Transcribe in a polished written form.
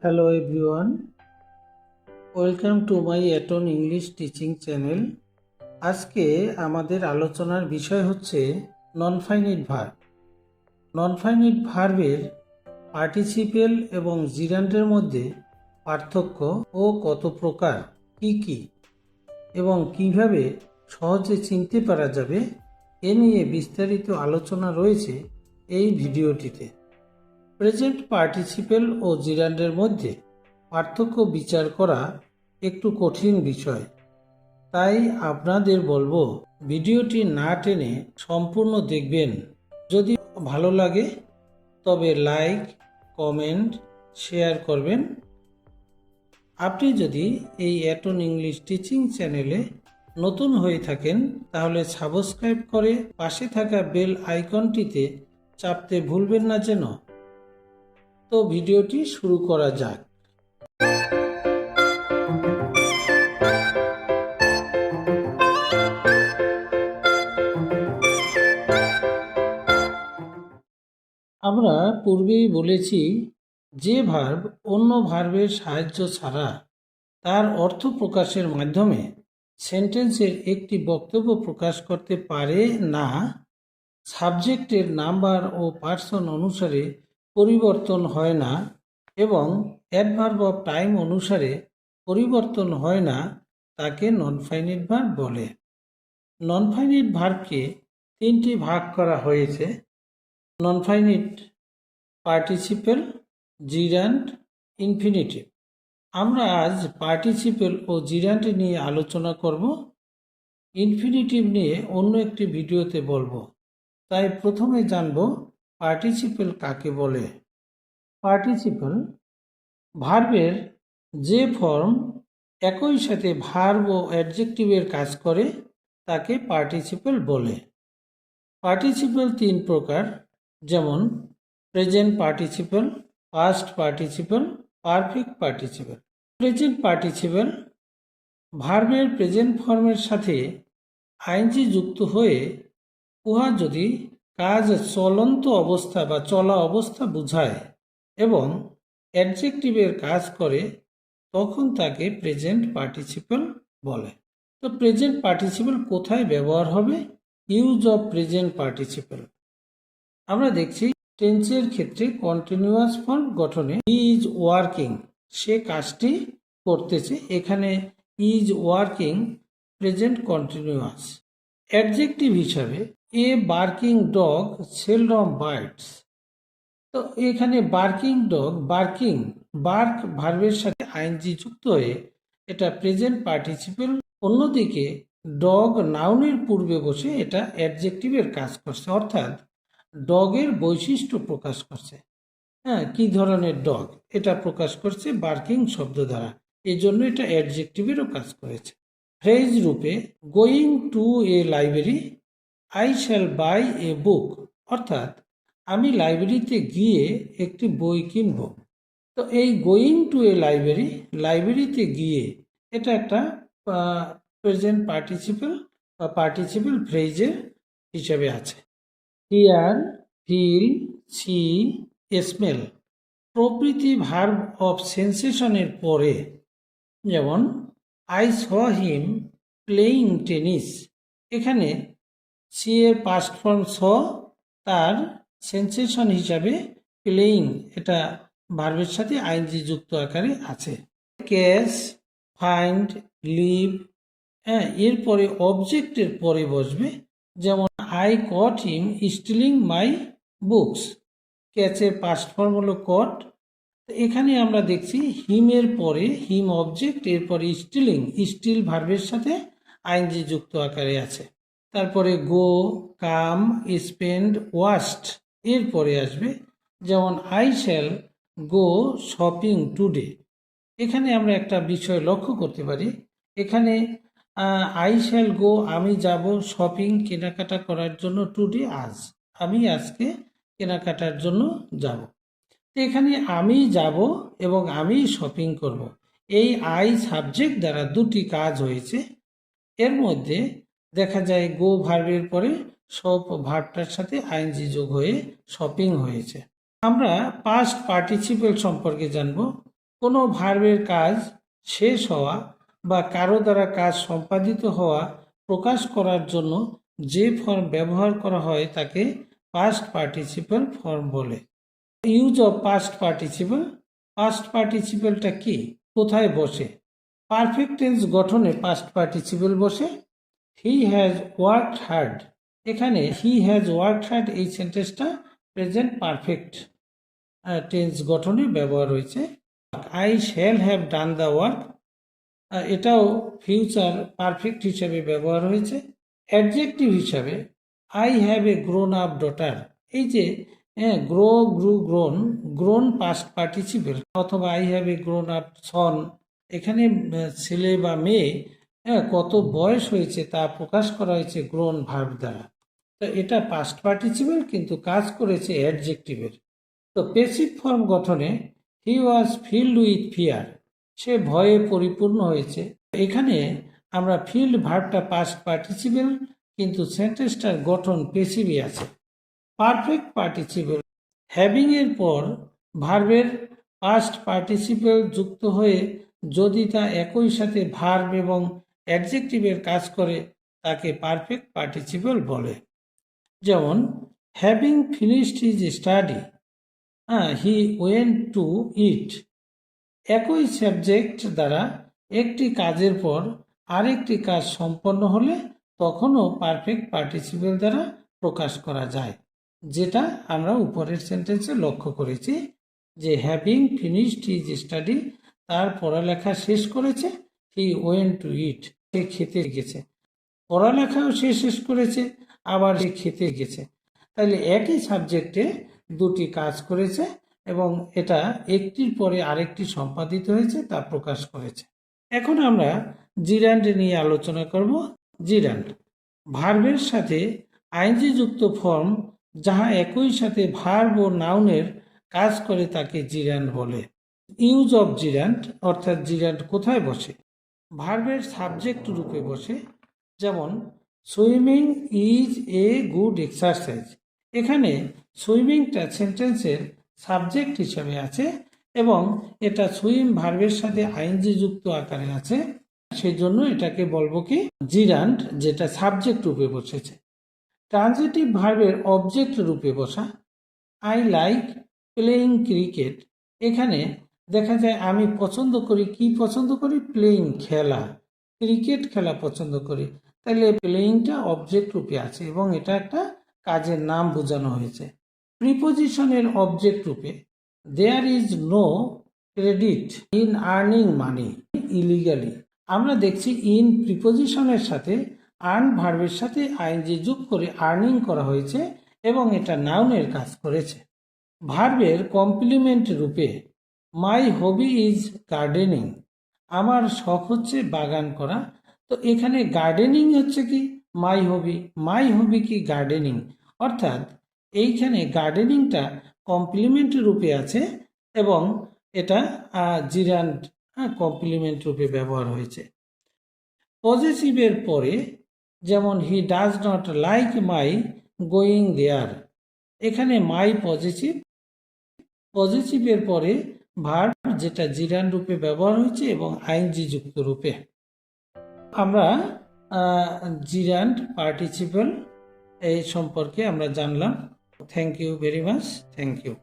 Hello everyone, welcome to my Atone English teaching channel. আজকে আমাদের আলোচনার বিষয় হচ্ছে non finite verb. Non finite ভার্বের পার্টিসিপেল এবং জিরান্ডের মধ্যে পার্থক্য ও কত প্রকার, কি এবং কিভাবে সহজে চিনতে পারা যাবে এ নিয়ে বিস্তারিত আলোচনা রয়েছে এই ভিডিওটিতে। প্রেজেন্ট পার্টিসিপেল ও জিরান্ডের মধ্যে পার্থক্য বিচার করা একটু কঠিন বিষয়, তাই আপনাদের বলবো ভিডিওটি না টেনে সম্পূর্ণ দেখবেন। যদি ভালো লাগে তবে লাইক, কমেন্ট, শেয়ার করবেন। আপনি যদি এই অ্যাটন ইংলিশ টিচিং চ্যানেলে নতুন হয়ে থাকেন তাহলে সাবস্ক্রাইব করে পাশে থাকা বেল আইকনটিতে চাপতে ভুলবেন না যেন। তো ভিডিওটি শুরু করা যাক। আমরা পূর্বেই বলেছি যে ভার্ব অন্য ভার্বের সাহায্য ছাড়া তার অর্থ প্রকাশের মাধ্যমে সেন্টেন্সের একটি বক্তব্য প্রকাশ করতে পারে না, সাবজেক্টের নাম্বার ও পার্সন অনুসারে পরিবর্তন হয় না এবং অ্যাডভার্ব অফ টাইম অনুসারে পরিবর্তন হয় না, তাকে নন ফাইনাইট ভার্ব বলে। নন ফাইনাইট ভার্বকে তিনটি ভাগ করা হয়েছে: নন ফাইনাইট, পার্টিসিপেল, জিরান্ড, ইনফিনিটিভ। আমরা আজ পার্টিসিপেল ও জিরান্ড নিয়ে আলোচনা করব, ইনফিনিটিভ নিয়ে অন্য একটি ভিডিওতে বলবো। তাই প্রথমে জানব পার্টিসিপেল কাকে বলে। পার্টিসিপেল ভার্বের যে ফর্ম একই সাথে ভার্ব ও অ্যাডজেক্টিভের কাজ করে তাকে পার্টিসিপেল বলে। পার্টিসিপেল তিন প্রকার, যেমন present participle, past participle, perfect participle. Present participle ভার্বের প্রেজেন্ট ফর্মের সাথে আইএনজি যুক্ত হয়ে উহা যদি কাজ চলন্ত অবস্থা বা চলা অবস্থা বোঝায় এবং অ্যাডজেক্টিভের কাজ করে তখন তাকে প্রেজেন্ট পার্টিসিপেল বলে। তো প্রেজেন্ট পার্টিসিপেল কোথায় ব্যবহার হবে? Use of present participle. আমরা দেখছি টেন্সের ক্ষেত্রে কন্টিনিউয়াস ফর্ম গঠনে ইজ ওয়ার্কিং, সে কাজটি করতেছে, এখানে is working present continuous. Adjective হিসাবে a barking dog seldom bites. তো এখানে বার্কিং ডগ, বার্কিং, বার্ক ভার্বের সাথে আইএনজি যুক্ত হয়ে এটা প্রেজেন্ট পার্টিসিপেল। অন্যদিকে ডগ নাউনের পূর্বে বসে এটা অ্যাডজেক্টিভের কাজ করছে, অর্থাৎ ডগের বৈশিষ্ট্য প্রকাশ করছে। হ্যাঁ, কি ধরনের ডগ এটা প্রকাশ করছে বার্কিং শব্দ দ্বারা, এই জন্য এটা অ্যাডজেক্টিভেরও কাজ করেছে। ফ্রেজ রূপে going to a library, I shall buy a book, অর্থাৎ আমি লাইব্রেরিতে গিয়ে একটি বই কিনব। তো এই গোয়িং টু এ লাইব্রেরি, লাইব্রেরিতে গিয়ে, এটা একটা প্রেজেন্ট পার্টিসিপেল বা পার্টিসিপেল ফ্রেজের হিসেবে আছে। হিয়ার, ফিল, সি, স্মেল প্রভৃতি ভার্ব অফ সেন্সেশনের পরে, যেমন I saw him playing tennis, এখানে সি এর পাস্ট ফর্ম স, তার সেন্সেশন হিসাবে প্লেয়িং, এটা ভার্বের সাথে আইএনজি যুক্ত আকারে আছে। ক্যাচ, ফাইন্ড, লিভ, এরপরে অবজেক্টের পরে বসবে, যেমন I caught him stealing my books, ক্যাচের পাস্ট ফর্ম হলো কট। এখানে আমরা দেখছি হিমের পরে হিম অবজেক্ট, এরপরে স্টিলিং, স্টিল ভার্বের সাথে আইএনজি যুক্ত আকারে আছে। তারপরে গো, কাম, স্পেন্ড, ওয়াস্ট এরপরে আসবে, যেমন I shall go shopping today. এখানে আমরা একটা বিষয় লক্ষ্য করতে পারি, এখানে আই শ্যাল গো আমি যাব শপিং কেনাকাটা করার জন্য, টুডে আজ আমি আজকে কেনাকাটার জন্য যাব। এখানে আমি যাব এবং আমি শপিং করব, এই আই সাবজেক্ট দ্বারা দুটি কাজ হয়েছে। এর মধ্যে দেখা যায় গো ভার্বের পরে সব ভার্বটার সাথে আইএনজি যোগ হয়ে শপিং হয়েছে। আমরা পাস্ট পার্টিসিপেল সম্পর্কে জানব। কোনো ভার্বের কাজ শেষ হওয়া বা কারো দ্বারা কাজ সম্পাদিত হওয়া প্রকাশ করার জন্য যে ফর্ম ব্যবহার করা হয় তাকে পাস্ট পার্টিসিপল ফর্ম বলে। Use of past participle. Past পার্টিসিপলটা কি, কোথায় বসে? পারফেক্ট টেন্স গঠনে পাস্ট পার্টিসিপল বসে। হি হ্যাজ ওয়ার্কড হার্ড, এখানে হি হ্যাজ ওয়ার্কড হার্ড এই সেন্টেন্সটা প্রেজেন্ট পারফেক্ট টেন্স গঠনে ব্যবহার হয়েছে। I shall have done the work, এটাও ফিউচার পারফেক্ট হিসাবে ব্যবহার হয়েছে। অ্যাডজেক্টিভ হিসাবে I have a grown up daughter, এই যে grow, grew, grown, grown past participle, অথবা I have a grown up son, এখানে ছেলে বা মেয়ে কত বয়স হয়েছে তা প্রকাশ করা হয়েছে গ্রোন ভার্ব দ্বারা। তো এটা পাস্ট পার্টিসিপল, কিন্তু কাজ করেছে অ্যাডজেক্টিভের। তো প্যাসিভ ফর্ম গঠনে হি ওয়াজ ফিল্ড উইথ ফিয়ার, সে ভয়ে পরিপূর্ণ হয়েছে। এখানে আমরা ফিল্ড ভার্বটা পাস্ট পার্টিসিপল, কিন্তু সেন্টেন্সটার গঠন প্যাসিভই আছে। পারফেক্ট পার্টিসিপল, হ্যাভিং এর পর ভার্বের পাস্ট পার্টিসিপল যুক্ত হয়ে যদি তা একই সাথে ভার্ব এবং অ্যাডজেক্টিভের কাজ করে তাকে পারফেক্ট পার্টিসিপল বলে। যেমন having finished his study, he went to eat. একই সাবজেক্ট দ্বারা একটি কাজের পর আরেকটি কাজ সম্পন্ন হলে তখনও পারফেক্ট পার্টিসিপল দ্বারা প্রকাশ করা যায়, যেটা আমরা উপরের সেন্টেন্সে লক্ষ্য করেছি যে হ্যাভিং ফিনিশড হিজ স্টাডি, তার পড়ালেখা শেষ করেছে। হি ওয়েন্ট টু ইট, সে খেতে গেছে। পড়ালেখাও সে শেষ করেছে, আবার সে খেতে গেছে। তাহলে একই সাবজেক্টে দুটি কাজ করেছে এবং এটা একটির পরে আরেকটি সম্পাদিত হয়েছে, তা প্রকাশ করেছে। এখন আমরা জিরান্ড নিয়ে আলোচনা করব। জিরান্ড ভার্বের সাথে আইনজি যুক্ত ফর্ম যাহা একই সাথে ভার্ব ও নাউনের কাজ করে তাকে জিরান্ড বলে। ইউজ অফ জিরান্ড, অর্থাৎ জিরান্ড কোথায় বসে? ভার্বের সাবজেক্ট রূপে বসে। যেমন swimming is a good exercise, এখানে সুইমিংটা সেন্টেন্সের সাবজেক্ট হিসেবে আছে এবং এটা সুইম ভার্বের সাথে আইনজি যুক্ত আকারে আছে, সেই জন্য এটাকে বলবো কি জিরান্ড, যেটা সাবজেক্ট রূপে বসেছে। ট্রানজিটিভ ভার্বের অবজেক্ট রূপে বসা। আই লাইক প্লেয়িং ক্রিকেট, এখানে দেখা যায় আমি পছন্দ করি, কি পছন্দ করি? প্লেয়িং, খেলা, ক্রিকেট খেলা পছন্দ করি। তাহলে প্লেয়িংটা অবজেক্ট রূপে আছে এবং এটা একটা কাজের নাম বোঝানো হয়েছে। প্রিপোজিশনের অবজেক্ট রূপে there is no credit in earning money illegally, আমরা দেখছি ইন প্রিপোজিশনের সাথে আর্ন ভার্বের সাথে আইনজি যোগ করে আর্নিং করা হয়েছে এবং এটা নাউনের কাজ করেছে। ভার্বের কমপ্লিমেন্ট রূপে মাই হবি ইজ গার্ডেনিং, আমার শখ হচ্ছে বাগান করা। তো এখানে গার্ডেনিং হচ্ছে কি মাই হবি কি গার্ডেনিং, অর্থাৎ এইখানে গার্ডেনিংটা কমপ্লিমেন্ট রূপে আছে এবং এটা জিরান্ড কমপ্লিমেন্ট রূপে ব্যবহার হয়েছে। পজেসিভের পরে যেমন he does not like my going there, এখানে মাই পজেসিভ, পজেসিভের পরে ভার্ব যেটা জিরান্ড রূপে ব্যবহার হয়েছে এবং আইনজি যুক্ত রূপে। আমরা জিরান্ড পার্টিসিপল এই সম্পর্কে আমরা জানলাম। Thank you very much, thank you.